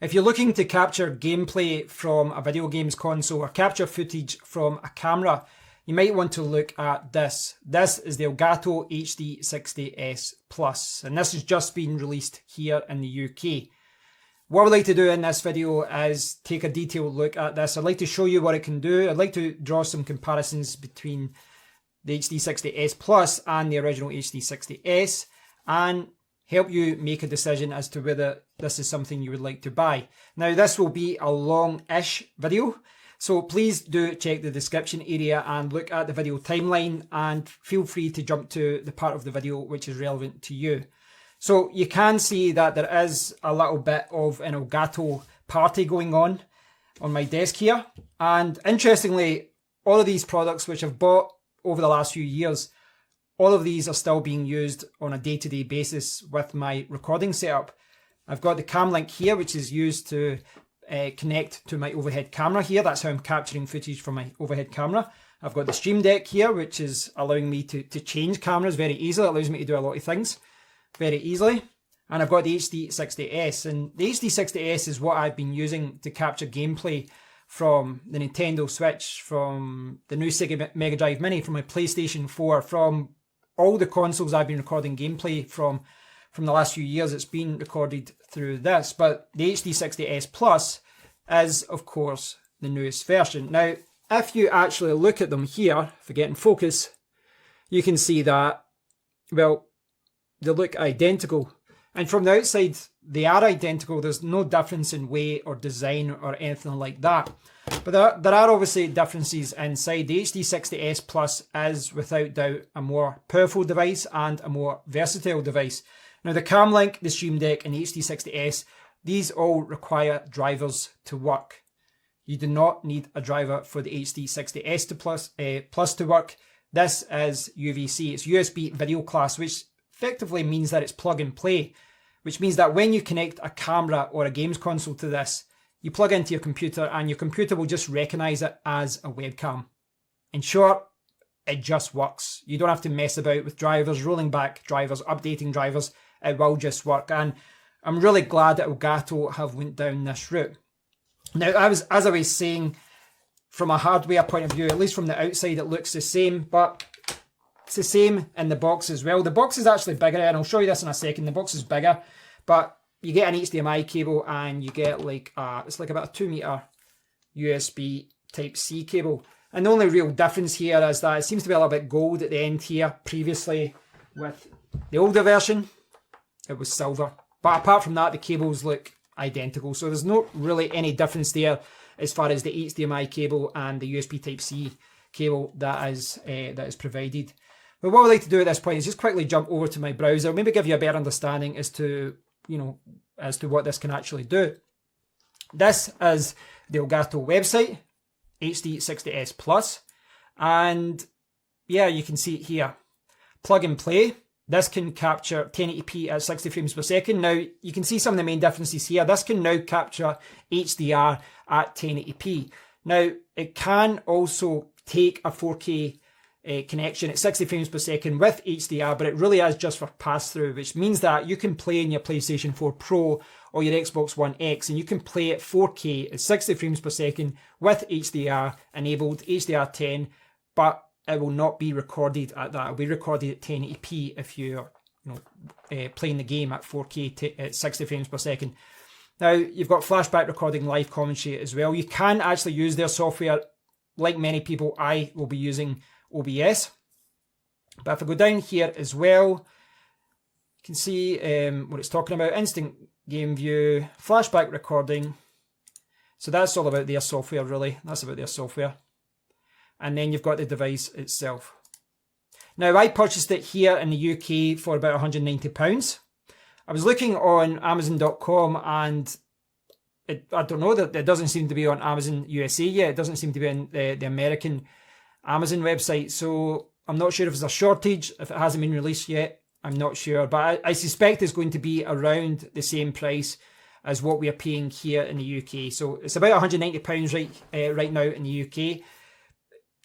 If you're looking to capture gameplay from a video games console or capture footage from a camera, you might want to look at this. This is the Elgato HD60 S Plus, and this has just been released here in the UK. What I'd like to do in this video is take a detailed look at this. I'd like to show you what it can do. I'd like to draw some comparisons between the HD60 S Plus and the original HD60 S, and help you make a decision as to whether this is something you would like to buy. Now, this will be a long-ish video, so please do check the description area and look at the video timeline, and feel free to jump to the part of the video which is relevant to you. So you can see that there is a little bit of an Elgato party going on my desk here. And interestingly, all of these products which I've bought over the last few years, all of these are still being used on a day-to-day basis with my recording setup. I've got the cam link here, which is used to connect to my overhead camera here. That's how I'm capturing footage from my overhead camera. I've got the Stream Deck here, which is allowing me to change cameras very easily. It allows me to do a lot of things very easily. And I've got the HD60 S, and the HD60 S is what I've been using to capture gameplay from the Nintendo Switch, from the new Sega Mega Drive Mini, from my PlayStation 4, from all the consoles I've been recording gameplay from the last few years. It's been recorded through this. But the HD60 S Plus is, of course, the newest version. Now, if you actually look at them here, if I get in focus, you can see that, well, they look identical. And from the outside, they are identical. There's no difference in weight or design or anything like that. But there are obviously differences inside. The HD60 S Plus is without doubt a more powerful device and a more versatile device. Now, the Cam Link, the Stream Deck and the HD60 S, these all require drivers to work. You do not need a driver for the HD60 S Plus to work. This is UVC. It's USB video class, which effectively means that it's plug and play, which means that when you connect a camera or a games console to this, you plug into your computer and your computer will just recognize it as a webcam. In short, it just works. You don't have to mess about with drivers, rolling back drivers, updating drivers. It will just work. And I'm really glad that Elgato have went down this route. Now, as I was saying, from a hardware point of view, at least from the outside, it looks the same, but it's the same in the box as well. The box is actually bigger, and I'll show you this in a second. The box is bigger, but you get an HDMI cable and you get like it's like about a 2 meter USB Type-C cable. And the only real difference here is that it seems to be a little bit gold at the end here. Previously, with the older version, it was silver. But apart from that, the cables look identical. So there's not really any difference there as far as the HDMI cable and the USB Type-C cable that is provided. But what I'd like to do at this point is just quickly jump over to my browser, maybe give you a better understanding as to, as to what this can actually do. This is the Elgato website, HD60 S Plus, and yeah, you can see it here. Plug and play. This can capture 1080p at 60 frames per second. Now, you can see some of the main differences here. This can now capture HDR at 1080p. Now, it can also take a 4K connection at 60 frames per second with HDR, but it really is just for pass-through, which means that you can play in your PlayStation 4 Pro or your Xbox One X, and you can play at 4K at 60 frames per second with HDR enabled, HDR10, but it will not be recorded at that. It will be recorded at 1080p if you're playing the game at 4K at 60 frames per second. Now, you've got flashback recording, live commentary as well. You can actually use their software. Like many people, I will be using OBS. But if I go down here as well, you can see what it's talking about. Instant game view, flashback recording. So that's all about their software, really. That's about their software. And then you've got the device itself. Now, I purchased it here in the UK for about £190. I was looking on Amazon.com, and I don't know, that it doesn't seem to be on Amazon USA yet. It doesn't seem to be on the American Amazon website. So I'm not sure if there's a shortage, if it hasn't been released yet. I'm not sure, but I suspect it's going to be around the same price as what we are paying here in the UK. So it's about £190 right now in the UK.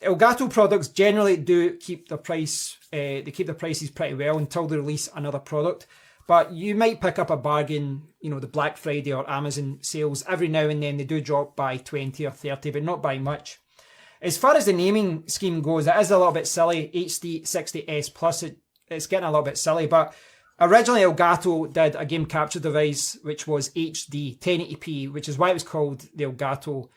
Elgato products generally do keep the price. They keep the prices pretty well until they release another product. But you might pick up a bargain, you know, the Black Friday or Amazon sales. Every now and then they do drop by 20 or 30, but not by much. As far as the naming scheme goes, it is a little bit silly. HD60 S Plus, it's getting a little bit silly. But originally Elgato did a game capture device which was HD 1080p, which is why it was called the Elgato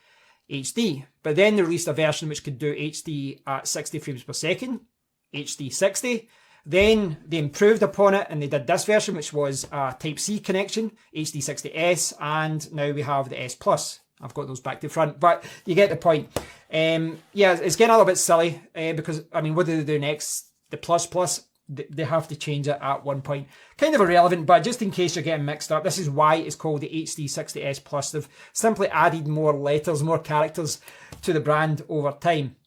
HD. But then they released a version which could do HD at 60 frames per second, HD60. Then they improved upon it and they did this version, which was a Type-C connection, HD60 S, and now we have the S Plus. I've got those back to front, but you get the point. Yeah, it's getting a little bit silly because, I mean, what do they do next? The Plus, they have to change it at one point. Kind of irrelevant, but just in case you're getting mixed up, this is why it's called the HD60 S Plus. They've simply added more letters, more characters to the brand over time.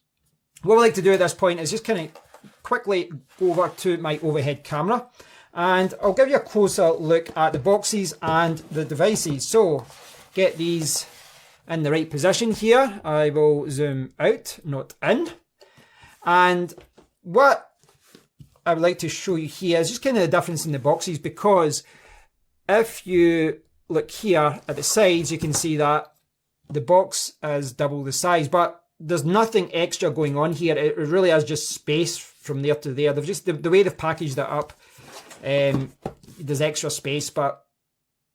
What we like to do at this point is just kind of quickly go over to my overhead camera and I'll give you a closer look at the boxes and the devices. So get these in the right position here. I will zoom out, not in. And what I would like to show you here is just kind of the difference in the boxes, because if you look here at the sides, you can see that the box is double the size, but there's nothing extra going on here. It really is just space from there to there. They've just, the way they've packaged it up, there's extra space, but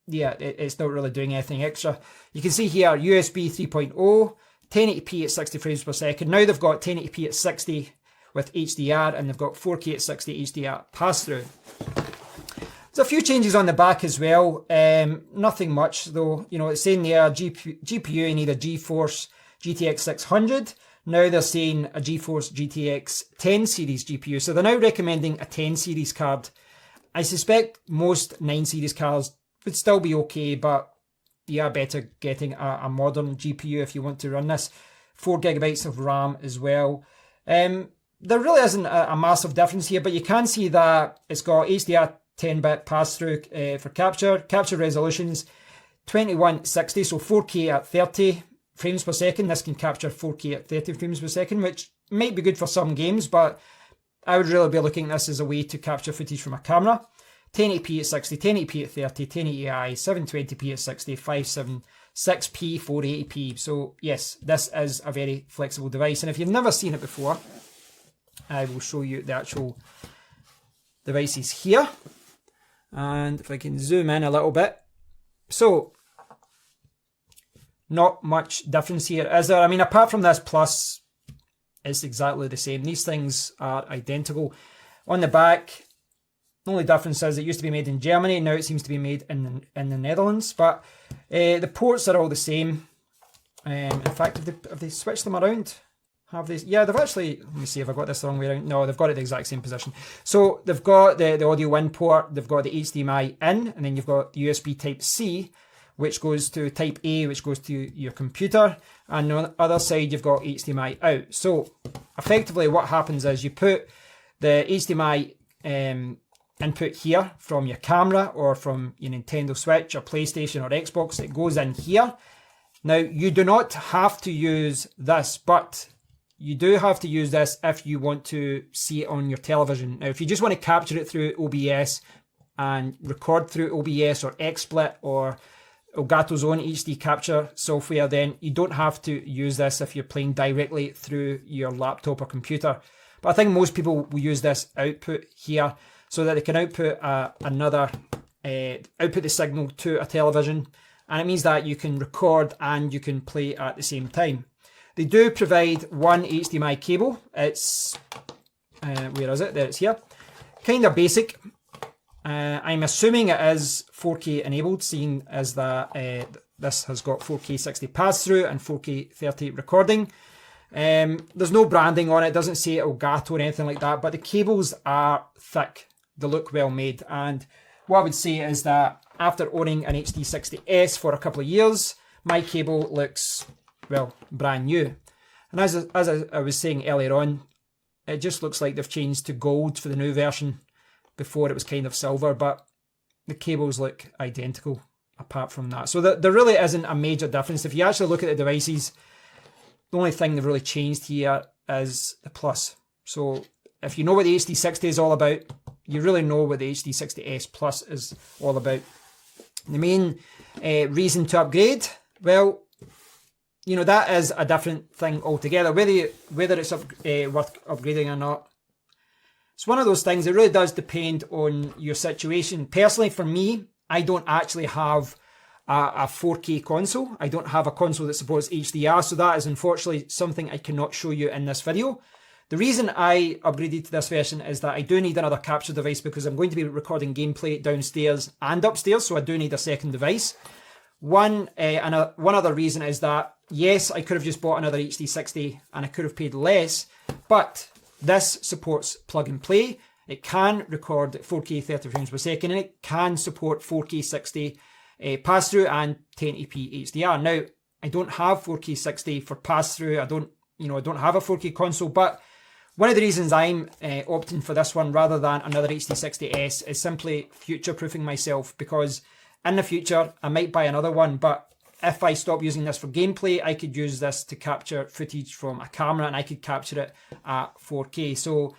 yeah, it's not really doing anything extra. You can see here, USB 3.0, 1080p at 60 frames per second. Now they've got 1080p at 60 with HDR, and they've got 4K at 60 HDR pass-through. There's a few changes on the back as well. Nothing much though. You know, it's saying there GPU, you need a GeForce GTX 600. Now they're saying a GeForce GTX 10 series GPU. So they're now recommending a 10 series card. I suspect most 9 series cards would still be okay, but yeah, better getting a modern GPU if you want to run this. 4 gigabytes of RAM as well. There really isn't a massive difference here, but you can see that it's got HDR 10-bit pass-through for capture resolutions 2160, so 4K at 30 frames per second. This can capture 4K at 30 frames per second, which might be good for some games, but I would really be looking at this as a way to capture footage from a camera. 1080p at 60, 1080p at 30, 1080i, 720p at 60, 576p, 480p. So yes, this is a very flexible device, and if you've never seen it before, I will show you the actual devices here. And if I can zoom in a little bit. So, not much difference here, is there? I mean, apart from this Plus, it's exactly the same. These things are identical. On the back, the only difference is it used to be made in Germany, now it seems to be made in the Netherlands. But the ports are all the same. In fact, have they switched them around? Have they? Yeah, they've actually, let me see if I got this the wrong way around. No, they've got it the exact same position. So they've got the audio in port, they've got the HDMI in, and then you've got USB Type-C, which goes to Type A, which goes to your computer. And on the other side, you've got HDMI out. So effectively what happens is you put the HDMI input here from your camera or from your Nintendo Switch or PlayStation or Xbox. It goes in here. Now, you do not have to use this, but you do have to use this if you want to see it on your television. Now, if you just want to capture it through OBS and record through OBS or XSplit or Elgato's own HD capture software, then you don't have to use this if you're playing directly through your laptop or computer. But I think most people will use this output here so that they can output output the signal to a television, and it means that you can record and you can play at the same time. They do provide one HDMI cable. It's where is it? There, it's here. Kind of basic. I'm assuming it is 4K enabled, seeing as that this has got 4K 60 pass-through and 4K 30 recording. There's no branding on it, doesn't say Elgato or anything like that, but the cables are thick. They look well made, and what I would say is that after owning an HD60 S for a couple of years, my cable looks, well, brand new. And as I was saying earlier on, it just looks like they've changed to gold for the new version. Before it was kind of silver, but the cables look identical apart from that. So there really isn't a major difference. If you actually look at the devices, the only thing they've really changed here is the Plus. So if you know what the HD60 is all about, you really know what the HD60 S Plus is all about. The main reason to upgrade, well, you know, that is a different thing altogether, whether it's worth upgrading or not. It's one of those things, it really does depend on your situation. Personally, for me, I don't actually have a 4K console. I don't have a console that supports HDR, so that is unfortunately something I cannot show you in this video. The reason I upgraded to this version is that I do need another capture device because I'm going to be recording gameplay downstairs and upstairs, so I do need a second device. One other reason is that, yes, I could have just bought another HD60 and I could have paid less, but this supports plug and play. It can record 4K 30 frames per second, and it can support 4K 60 pass-through and 1080p HDR. Now, I don't have 4K 60 for pass-through. I don't have a 4K console, but one of the reasons I'm opting for this one rather than another HD60 S is simply future-proofing myself, because in the future, I might buy another one, but if I stop using this for gameplay, I could use this to capture footage from a camera and I could capture it at 4K. So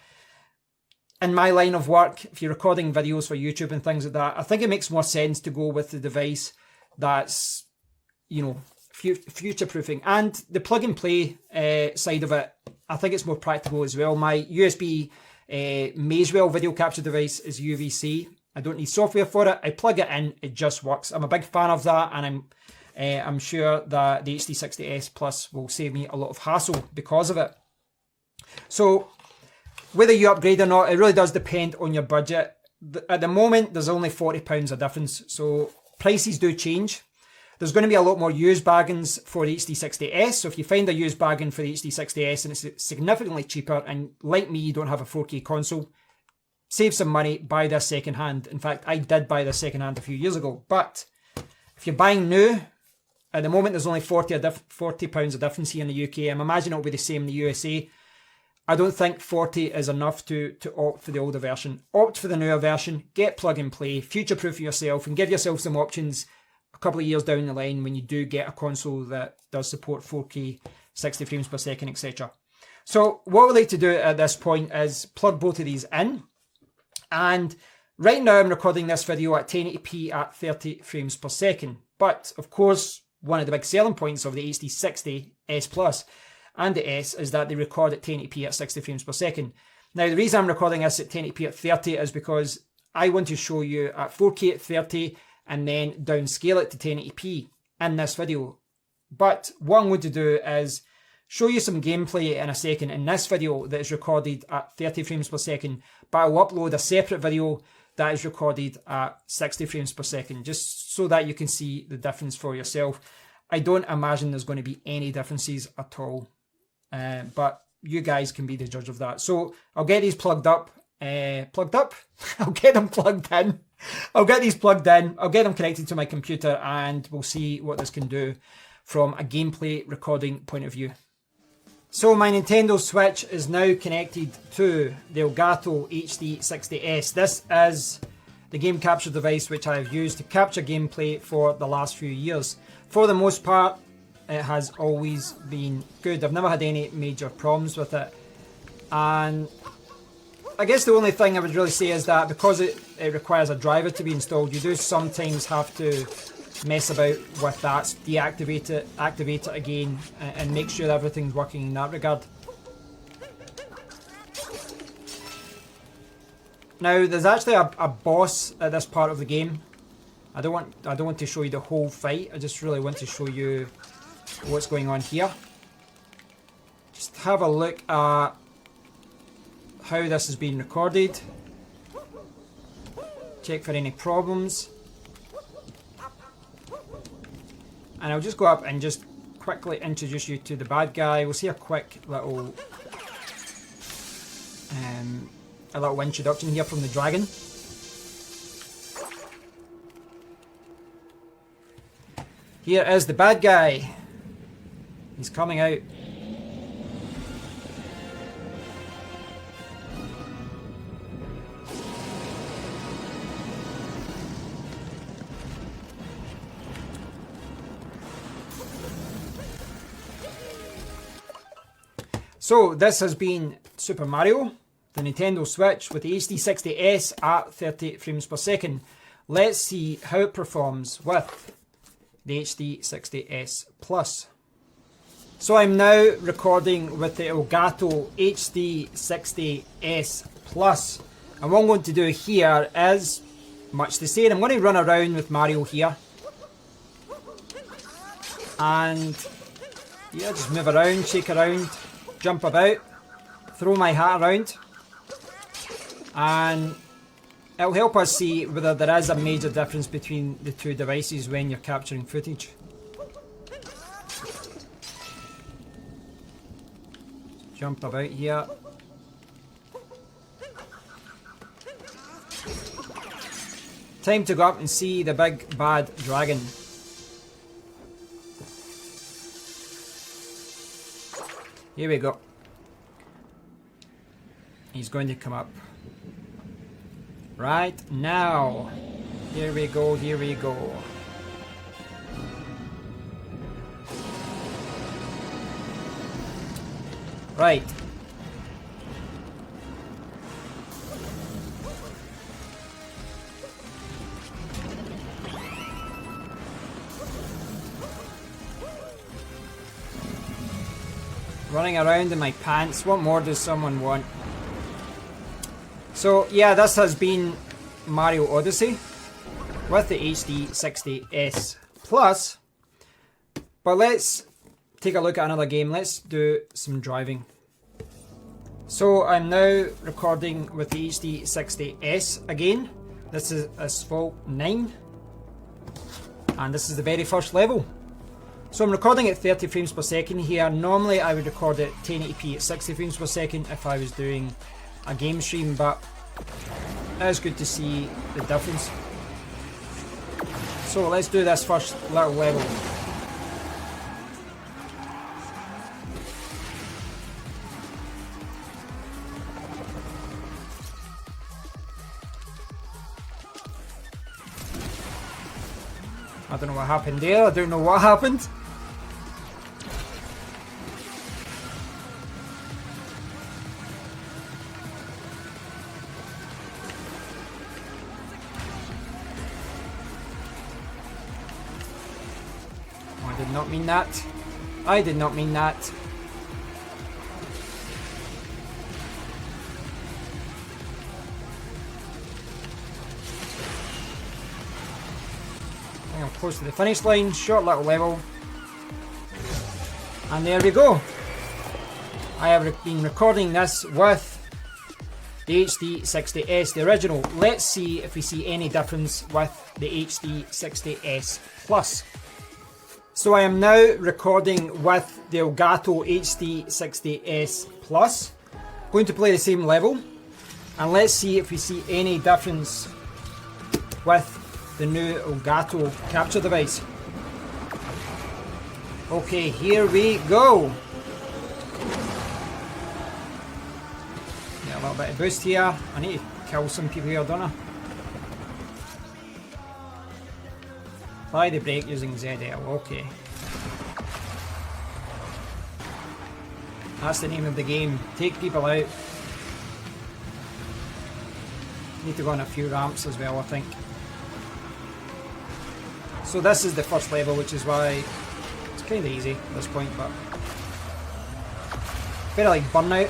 in my line of work, if you're recording videos for YouTube and things like that, I think it makes more sense to go with the device that's, you know, future-proofing. And the plug and play side of it, I think it's more practical as well. My USB Mazewell video capture device is UVC. I don't need software for it. I plug it in, it just works. I'm a big fan of that, and I'm sure that the HD60 S Plus will save me a lot of hassle because of it. So whether you upgrade or not, it really does depend on your budget. At the moment, there's only £40 of difference, so prices do change. There's going to be a lot more used bargains for the HD60 S, so if you find a used bargain for the HD60 S and it's significantly cheaper, and like me, you don't have a 4K console, save some money, buy this second hand. In fact, I did buy this second hand a few years ago, but if you're buying new, at the moment there's only £40 of difference here in the UK. I'm imagining it'll be the same in the USA. I don't think 40 is enough to opt for the older version. Opt for the newer version, get plug and play, future-proof yourself, and give yourself some options a couple of years down the line when you do get a console that does support 4K, 60 frames per second, etc. So what we like to do at this point is plug both of these in. And right now I'm recording this video at 1080p at 30 frames per second. But of course, one of the big selling points of the HD60 S Plus and the S is that they record at 1080p at 60 frames per second. Now, the reason I'm recording this at 1080p at 30 is because I want to show you at 4K at 30 and then downscale it to 1080p in this video. But what I'm going to do is show you some gameplay in a second in this video that is recorded at 30 frames per second, but I'll upload a separate video that is recorded at 60 frames per second, just so that you can see the difference for yourself. I don't imagine there's going to be any differences at all, but you guys can be the judge of that. So I'll get these plugged up. I'll get them plugged in. I'll get these plugged in. I'll get them connected to my computer, and we'll see what this can do from a gameplay recording point of view. So my Nintendo Switch is now connected to the Elgato HD60 S. This is the game capture device which I have used to capture gameplay for the last few years. For the most part, it has always been good. I've never had any major problems with it. And I guess the only thing I would really say is that because it requires a driver to be installed, you do sometimes have to mess about with that, deactivate it, activate it again, and make sure everything's working in that regard. Now, there's actually a boss at this part of the game. I don't want to show you the whole fight. I just really want to show you what's going on here. Just have a look at how this has been recorded. Check for any problems. And I'll just go up and just quickly introduce you to the bad guy. We'll see a quick little introduction here from the dragon. Here is the bad guy. He's coming out. So this has been Super Mario the Nintendo Switch with the HD60 S at 30 frames per second. Let's see how it performs with the HD60 S Plus. So I'm now recording with the Elgato HD60 S Plus. And what I'm going to do here is much the same. I'm going to run around with Mario here. And yeah, just move around, shake around, jump about, throw my hat around. And it'll help us see whether there is a major difference between the two devices when you're capturing footage. Jump about here. Time to go up and see the big bad dragon. Here we go. He's going to come up. Right now. Here we go, here we go. Right. Running around in my pants. What more does someone want? So yeah, this has been Mario Odyssey with the HD60 S Plus. But let's take a look at another game. Let's do some driving. So I'm now recording with the HD60 S again. This is Asphalt 9. And this is the very first level. So I'm recording at 30 frames per second here. Normally I would record at 1080p at 60 frames per second if I was doing a game stream, but it is good to see the difference. So let's do this first little level. I don't know what happened there. I don't know what happened. Oh, I did not mean that. I did not mean that. I'm close to the finish line, short little level, and there we go. I have been recording this with the HD60S, the original. Let's see if we see any difference with the HD60S Plus. So I am now recording with the Elgato HD60S Plus. Going to play the same level, and let's see if we see any difference with the new Elgato capture device. Okay, here we go. Get a little bit of boost here. I need to kill some people here, don't I? Apply the brake using ZL, okay. That's the name of the game. Take people out. Need to go on a few ramps as well, I think. So this is the first level, which is why it's kind of easy at this point, but very like Burnout.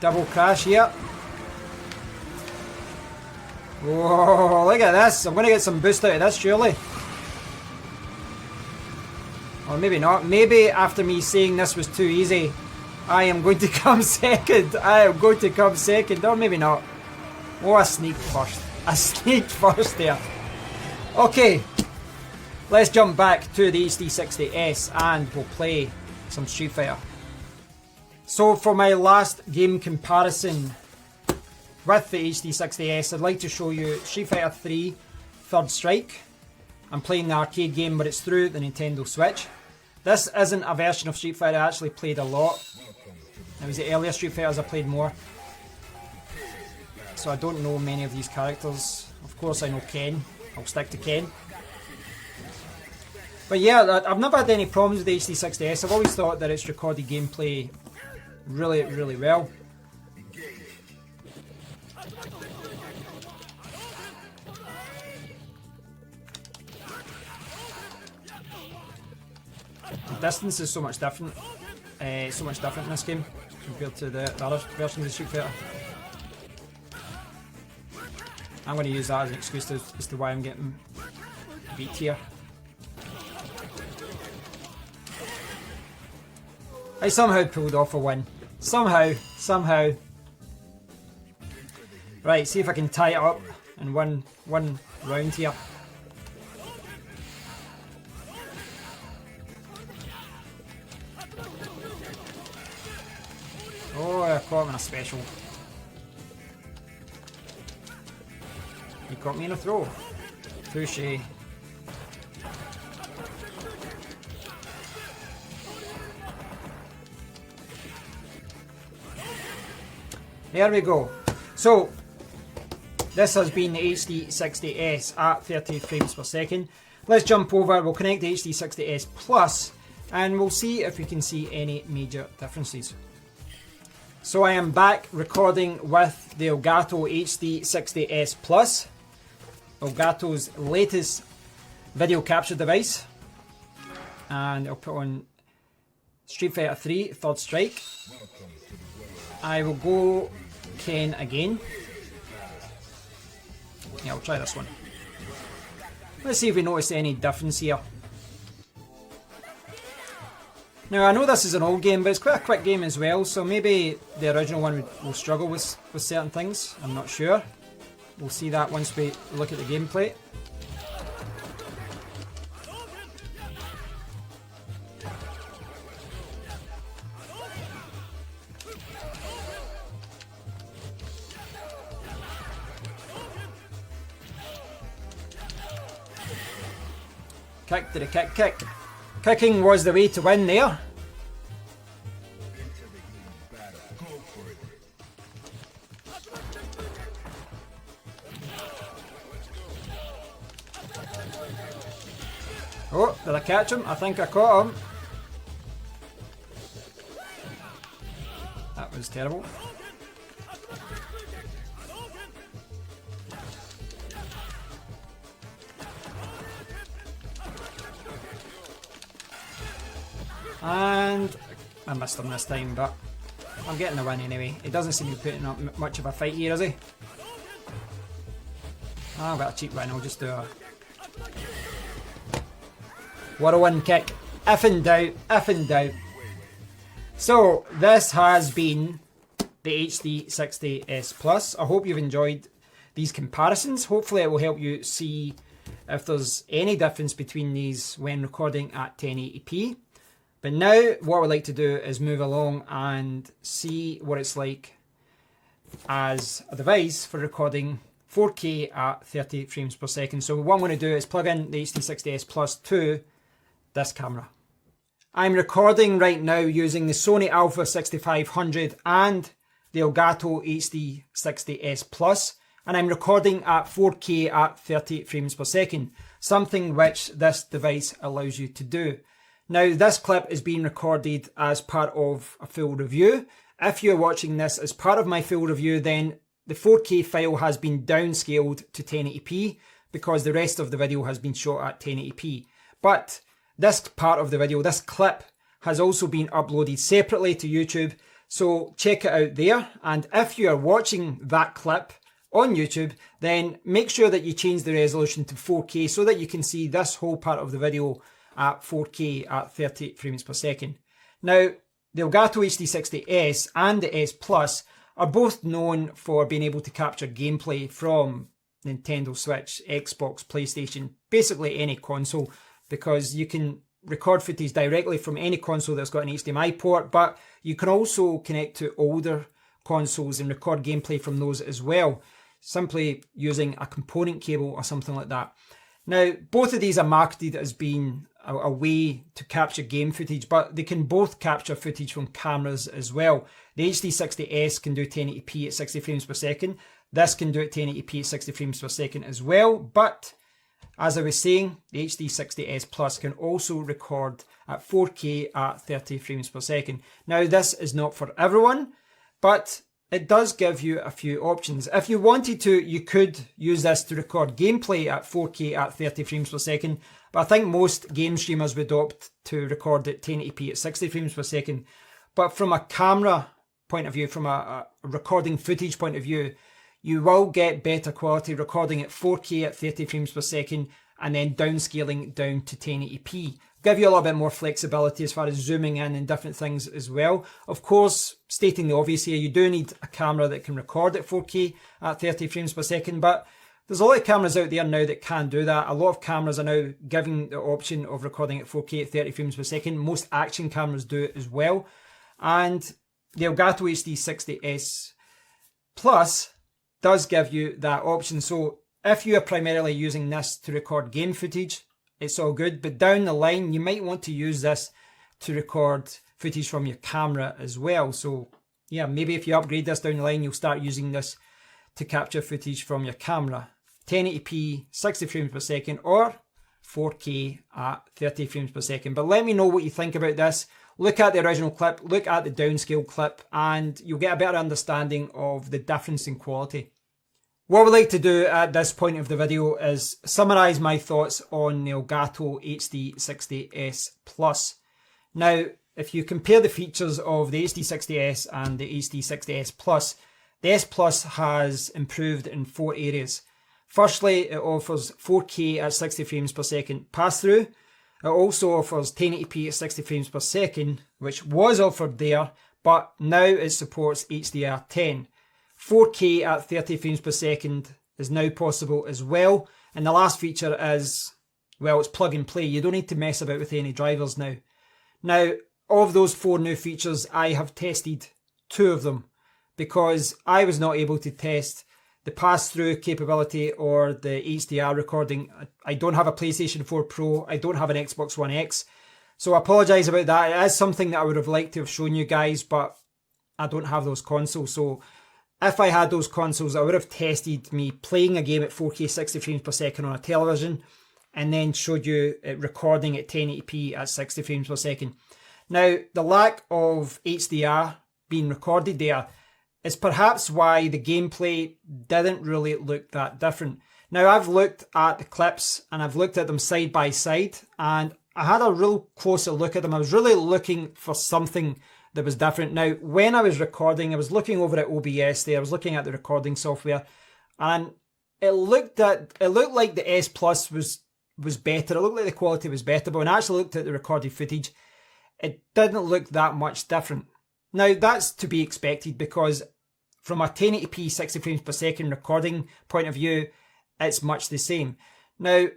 Double crash here. Whoa, look at this. I'm going to get some boost out of this, surely. Or maybe not. Maybe after me saying this was too easy, I am going to come second. I am going to come second, or maybe not. Oh, I sneaked first. I sneaked first there. Okay. Let's jump back to the HD60S and we'll play some Street Fighter. So for my last game comparison with the HD60S, I'd like to show you Street Fighter 3 Third Strike. I'm playing the arcade game, but it's through the Nintendo Switch. This isn't a version of Street Fighter I actually played a lot. It was the earlier Street Fighters I played more. So I don't know many of these characters. Of course I know Ken. I'll stick to Ken. But yeah, I've never had any problems with the HD60S. I've always thought that it's recorded gameplay really, really well. distance is so much different. In this game compared to the other versions of Street Fighter. I'm going to use that as an excuse as to why I'm getting beat here. I somehow pulled off a win. Somehow. Right, see if I can tie it up in one round here. Oh, I caught him in a special. He caught me in a throw. Touche. There we go. So, this has been the HD60 S at 30 frames per second. Let's jump over, we'll connect the HD60 S Plus, and we'll see if we can see any major differences. So I am back recording with the Elgato HD60 S Plus, Elgato's latest video capture device. And I'll put on Street Fighter 3 Third Strike. I will go Ken again. Yeah, I'll try this one. Let's see if we notice any difference here. Now I know this is an old game, but it's quite a quick game as well, so maybe the original one will struggle with certain things. I'm not sure. We'll see that once we look at the gameplay. Kick to the kick. Kicking was the way to win there. Oh, did I catch him? I think I caught him. That was terrible. And I missed him this time, but I'm getting the win anyway. He doesn't seem to be putting up much of a fight here, is he? Oh, I've got a cheap win. I'll just do a whirlwind kick. If in doubt. So, this has been the HD60 S Plus. I hope you've enjoyed these comparisons. Hopefully it will help you see if there's any difference between these when recording at 1080p. But now what we'd like to do is move along and see what it's like as a device for recording 4K at 30 frames per second. So what I'm going to do is plug in the HD60 S Plus to this camera. I'm recording right now using the Sony Alpha 6500 and the Elgato HD60 S Plus, and I'm recording at 4K at 30 frames per second, something which this device allows you to do. Now, this clip is being recorded as part of a full review. If you're watching this as part of my full review, then the 4K file has been downscaled to 1080p because the rest of the video has been shot at 1080p. But this part of the video, this clip, has also been uploaded separately to YouTube, so check it out there. And if you are watching that clip on YouTube, then make sure that you change the resolution to 4K so that you can see this whole part of the video at 4K at 30 frames per second. Now, the Elgato HD60 S and the S Plus are both known for being able to capture gameplay from Nintendo Switch, Xbox, PlayStation, basically any console, because you can record footage directly from any console that's got an HDMI port, but you can also connect to older consoles and record gameplay from those as well, simply using a component cable or something like that. Now, both of these are marketed as being a way to capture game footage, but they can both capture footage from cameras as well. The HD60 S can do 1080p at 60 frames per second. This can do it 1080p at 60 frames per second as well, but as I was saying, the HD60 S Plus can also record at 4K at 30 frames per second. Now, this is not for everyone, but it does give you a few options. If you wanted to, you could use this to record gameplay at 4K at 30 frames per second, but I think most game streamers would opt to record at 1080p at 60 frames per second. But from a camera point of view, from a recording footage point of view, you will get better quality recording at 4K at 30 frames per second and then downscaling down to 1080p. Give you a little bit more flexibility as far as zooming in and different things as well. Of course, stating the obvious here, you do need a camera that can record at 4K at 30 frames per second, but there's a lot of cameras out there now that can do that. A lot of cameras are now giving the option of recording at 4K at 30 frames per second. Most action cameras do it as well. And the Elgato HD60 S Plus does give you that option. So if you are primarily using this to record game footage, it's all good. But down the line, you might want to use this to record footage from your camera as well. So yeah, maybe if you upgrade this down the line, you'll start using this to capture footage from your camera. 1080p, 60 frames per second, or 4K at 30 frames per second. But let me know what you think about this. Look at the original clip, look at the downscale clip, and you'll get a better understanding of the difference in quality. What we'd like to do at this point of the video is summarise my thoughts on the Elgato HD60 S Plus. Now, if you compare the features of the HD60 S and the HD60 S Plus, the S Plus has improved in 4 areas. Firstly, it offers 4K at 60 frames per second pass-through. It also offers 1080p at 60 frames per second, which was offered there, but now it supports HDR10. 4K at 30 frames per second is now possible as well. And the last feature is, well, it's plug and play. You don't need to mess about with any drivers now. Now, of those 4 new features, I have tested 2 of them because I was not able to test the pass-through capability or the HDR recording. I don't have a PlayStation 4 Pro. I don't have an Xbox One X. So I apologise about that. It is something that I would have liked to have shown you guys, but I don't have those consoles. So if I had those consoles, I would have tested me playing a game at 4K 60 frames per second on a television and then showed you it recording at 1080p at 60 frames per second. Now, the lack of HDR being recorded there is perhaps why the gameplay didn't really look that different. Now, I've looked at the clips and I've looked at them side by side and I had a real closer look at them. I was really looking for something that was different. Now, when I was recording, I was looking over at OBS there. I was looking at the recording software and it looked like the S Plus was better. It looked like the quality was better, but when I actually looked at the recorded footage, it didn't look that much different. Now, that's to be expected because from a 1080p 60 frames per second recording point of view, it's much the same. Now,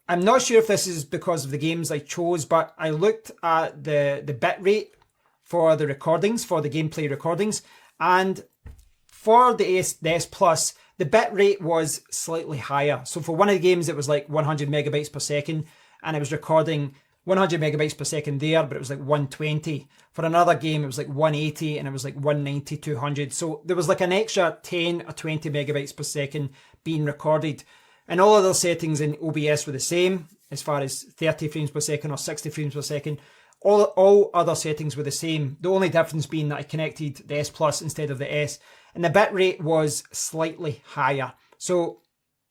I'm not sure if this is because of the games I chose, but I looked at the bitrate for the recordings, for the gameplay recordings, and for the S Plus, the bitrate was slightly higher. So for one of the games, it was like 100 megabytes per second, and it was recording 100 megabytes per second there, but it was like 120. For another game, it was like 180 and it was like 190, 200. So there was like an extra 10 or 20 megabytes per second being recorded. And all other settings in OBS were the same as far as 30 frames per second or 60 frames per second. All other settings were the same. The only difference being that I connected the S Plus instead of the S. And the bitrate was slightly higher. So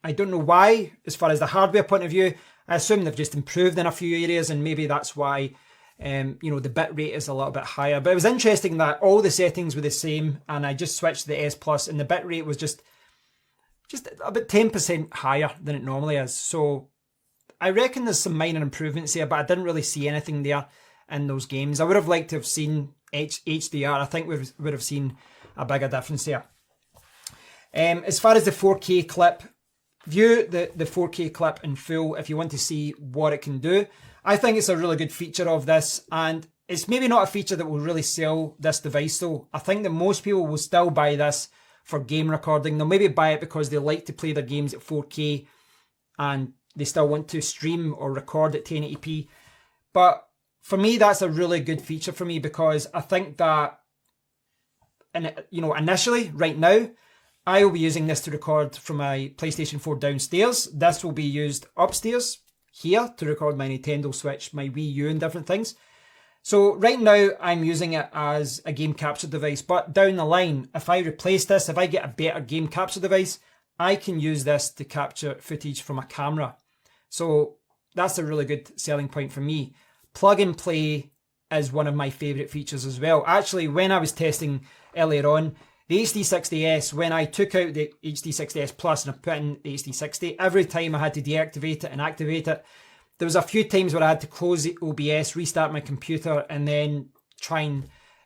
I don't know why, as far as the hardware point of view. I assume they've just improved in a few areas and maybe that's why the bit rate is a little bit higher. But it was interesting that all the settings were the same and I just switched to the S Plus and the bit rate was just about 10% higher than it normally is. So I reckon there's some minor improvements here, but I didn't really see anything there in those games. I would have liked to have seen HDR. I think we would have seen a bigger difference there. As far as the 4K clip, view the 4K clip in full if you want to see what it can do. I think it's a really good feature of this, and it's maybe not a feature that will really sell this device though. I think that most people will still buy this for game recording. They'll maybe buy it because they like to play their games at 4K and they still want to stream or record at 1080p. But for me, that's a really good feature for me because I think that, initially, right now, I will be using this to record from my PlayStation 4 downstairs. This will be used upstairs here to record my Nintendo Switch, my Wii U and different things. So right now I'm using it as a game capture device, but down the line, if I replace this, if I get a better game capture device, I can use this to capture footage from a camera. So that's a really good selling point for me. Plug and play is one of my favourite features as well. Actually, when I was testing earlier on, the HD60 S, when I took out the HD60 S Plus and I put in the HD60, every time I had to deactivate it and activate it, there was a few times where I had to close the OBS, restart my computer, and then try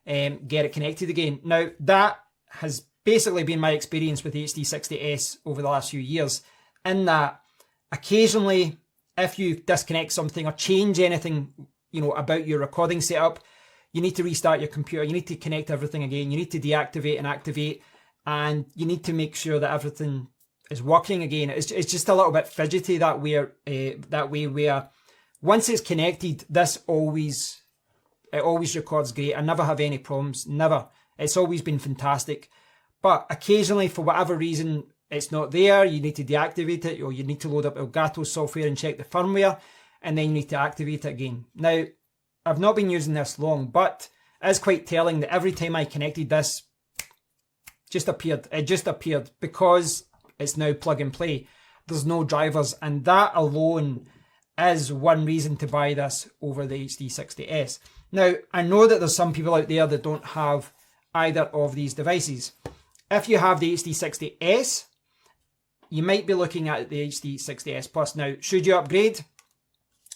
and get it connected again. Now, that has basically been my experience with the HD60 S over the last few years, in that occasionally, if you disconnect something or change anything, you know, about your recording setup, you need to restart your computer, you need to connect everything again, you need to deactivate and activate, and you need to make sure that everything is working again. It's just a little bit fidgety that way where once it's connected, it always records great. I never have any problems, never. It's always been fantastic. But occasionally, for whatever reason, it's not there, you need to deactivate it, or you need to load up Elgato software and check the firmware, and then you need to activate it again. Now, I've not been using this long, but it's quite telling that every time I connected this, it just appeared because it's now plug and play. There's no drivers, and that alone is one reason to buy this over the HD60S. Now, I know that there's some people out there that don't have either of these devices. If you have the HD60S, you might be looking at the HD60S Plus. Now, should you upgrade?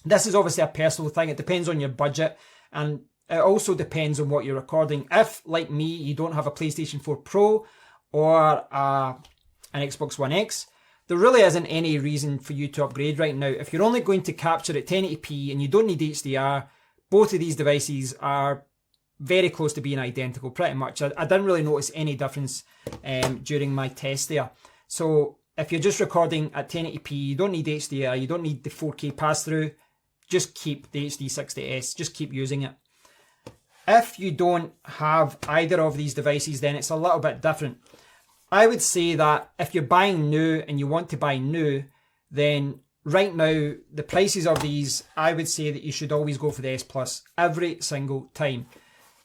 This is obviously a personal thing. It depends on your budget, and it also depends on what you're recording. If, like me, you don't have a PlayStation 4 Pro or an Xbox One X, there really isn't any reason for you to upgrade right now. If you're only going to capture at 1080p and you don't need HDR, both of these devices are very close to being identical, pretty much. I didn't really notice any difference during my test there. So if you're just recording at 1080p, you don't need HDR, you don't need the 4K pass-through, just keep the HD60S, just keep using it. If you don't have either of these devices, then it's a little bit different. I would say that if you're buying new and you want to buy new, then right now, the prices of these, I would say that you should always go for the S Plus every single time.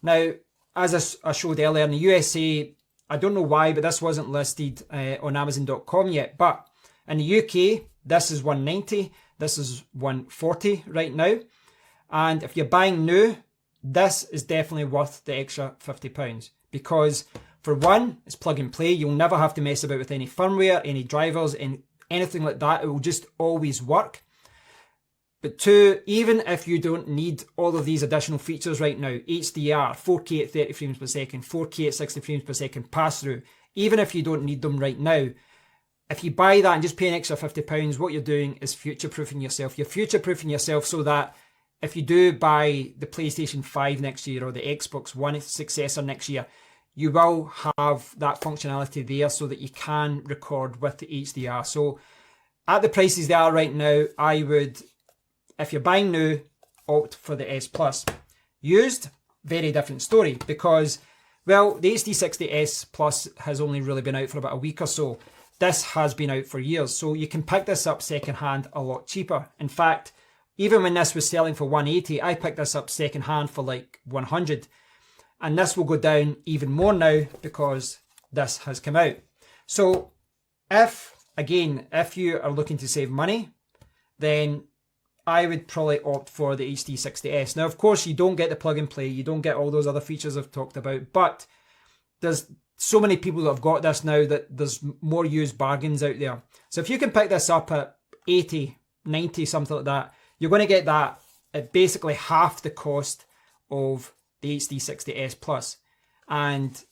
Now, as I showed earlier, in the USA, I don't know why, but this wasn't listed on Amazon.com yet. But in the UK, this is $190, this is $140 right now. And if you're buying new, this is definitely worth the extra £50. Because for one, it's plug and play. You'll never have to mess about with any firmware, any drivers, anything like that. It will just always work. But two, even if you don't need all of these additional features right now, HDR, 4K at 30 frames per second, 4K at 60 frames per second pass-through, even if you don't need them right now, if you buy that and just pay an extra £50, what you're doing is future-proofing yourself. You're future-proofing yourself so that if you do buy the PlayStation 5 next year or the Xbox One successor next year, you will have that functionality there so that you can record with the HDR. So at the prices they are right now, I would, if you're buying new, opt for the S Plus. Used, very different story, because, well, the HD60 S Plus has only really been out for about a week or so. This has been out for years, so you can pick this up secondhand a lot cheaper. In fact, even when this was selling for $180, I picked this up secondhand for like $100. And this will go down even more now because this has come out. So if you are looking to save money, then I would probably opt for the HD60S. Now, of course, you don't get the plug and play. You don't get all those other features I've talked about. But there's so many people that have got this now that there's more used bargains out there. So if you can pick this up at 80, 90, something like that, you're going to get that at basically half the cost of the HD60S Plus. And,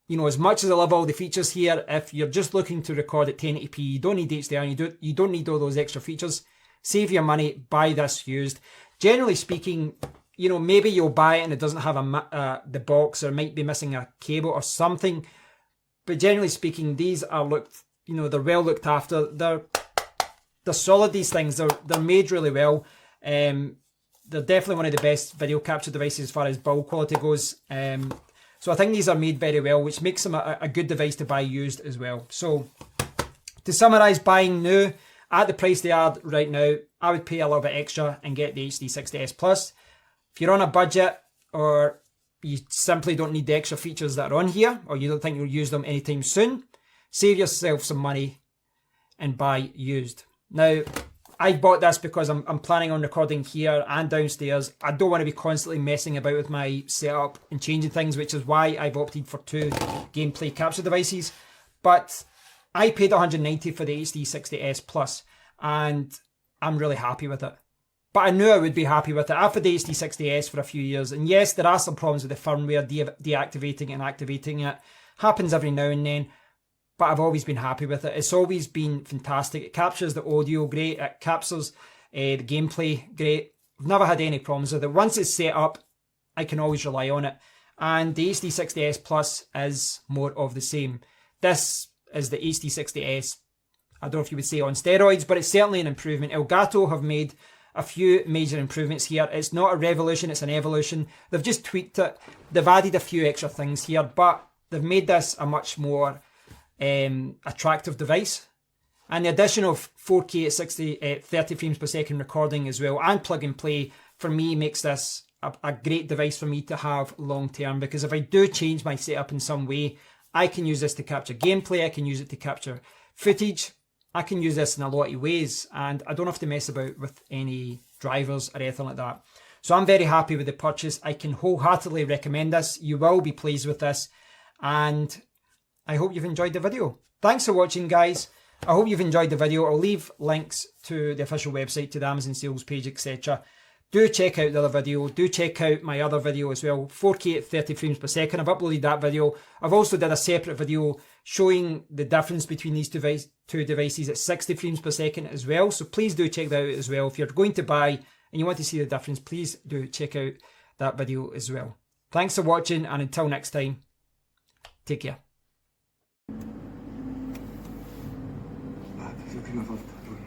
you know, as much as I love all the features here, if you're just looking to record at 1080p, you don't need HDR, and you don't need all those extra features, save your money, buy this used. Generally speaking, you know, maybe you'll buy it and it doesn't have the box, or might be missing a cable or something. But generally speaking, these are they're well looked after. They're solid, these things. They're made really well. They're definitely one of the best video capture devices as far as build quality goes. So I think these are made very well, which makes them a good device to buy used as well. So to summarise, buying new at the price they are right now, I would pay a little bit extra and get the HD60S Plus. If you're on a budget, or you simply don't need the extra features that are on here, or you don't think you'll use them anytime soon, save yourself some money and buy used. Now, I bought this because I'm planning on recording here and downstairs. I don't want to be constantly messing about with my setup and changing things, which is why I've opted for 2 gameplay capture devices. But I paid $190 for the HD60 S Plus, and I'm really happy with it. But I knew I would be happy with it. I've had the HD60 S for a few years, and yes, there are some problems with the firmware, deactivating and activating it. Happens every now and then, but I've always been happy with it. It's always been fantastic. It captures the audio great, it captures the gameplay great. I've never had any problems with it. Once it's set up, I can always rely on it. And the HD60 S Plus is more of the same. This is the HD60 S, I don't know if you would say on steroids, but it's certainly an improvement. Elgato have made a few major improvements here. It's not a revolution, it's an evolution. They've just tweaked it. They've added a few extra things here, but they've made this a much more attractive device. And the addition of 4K at 30 frames per second recording as well, and plug and play, for me makes this a great device for me to have long term, because if I do change my setup in some way, I can use this to capture gameplay, I can use it to capture footage, I can use this in a lot of ways, and I don't have to mess about with any drivers or anything like that. So I'm very happy with the purchase. I can wholeheartedly recommend this. You will be pleased with this, and I hope you've enjoyed the video. Thanks for watching, guys. I hope you've enjoyed the video. I'll leave links to the official website, to the Amazon sales page, etc. Do check out the other video. Do check out my other video as well, 4K at 30 frames per second. I've uploaded that video. I've also did a separate video showing the difference between these two devices at 60 frames per second as well. So please do check that out as well. If you're going to buy and you want to see the difference, please do check out that video as well. Thanks for watching, and until next time, take care. La prima volta lui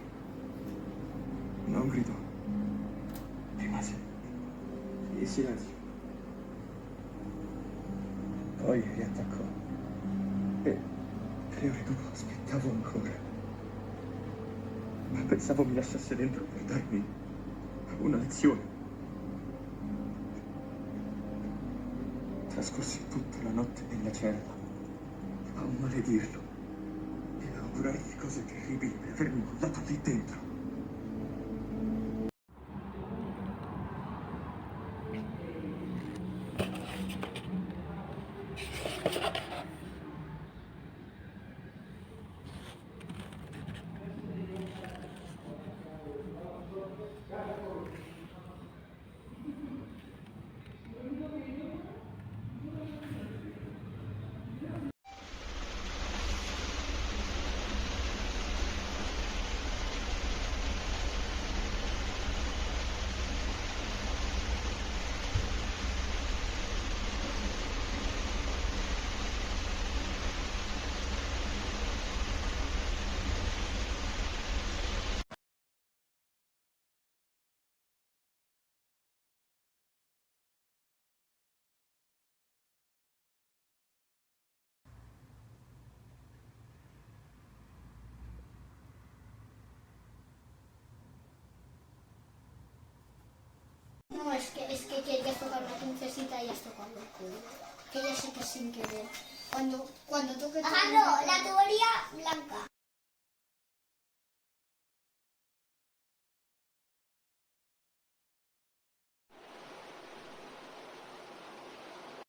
non gridò, rimase in silenzio, poi riattaccò e le ore dopo aspettavo ancora, ma pensavo mi lasciasse dentro per darmi una lezione. Trascorsi tutta la notte nella cella a maledirlo e a augurargli cose terribili per avermi mollato lì dentro. No, es que querías tocar la princesita y has tocado el culo. Que ya sé que sin querer. Cuando toque... Ajá, no, la tubería blanca.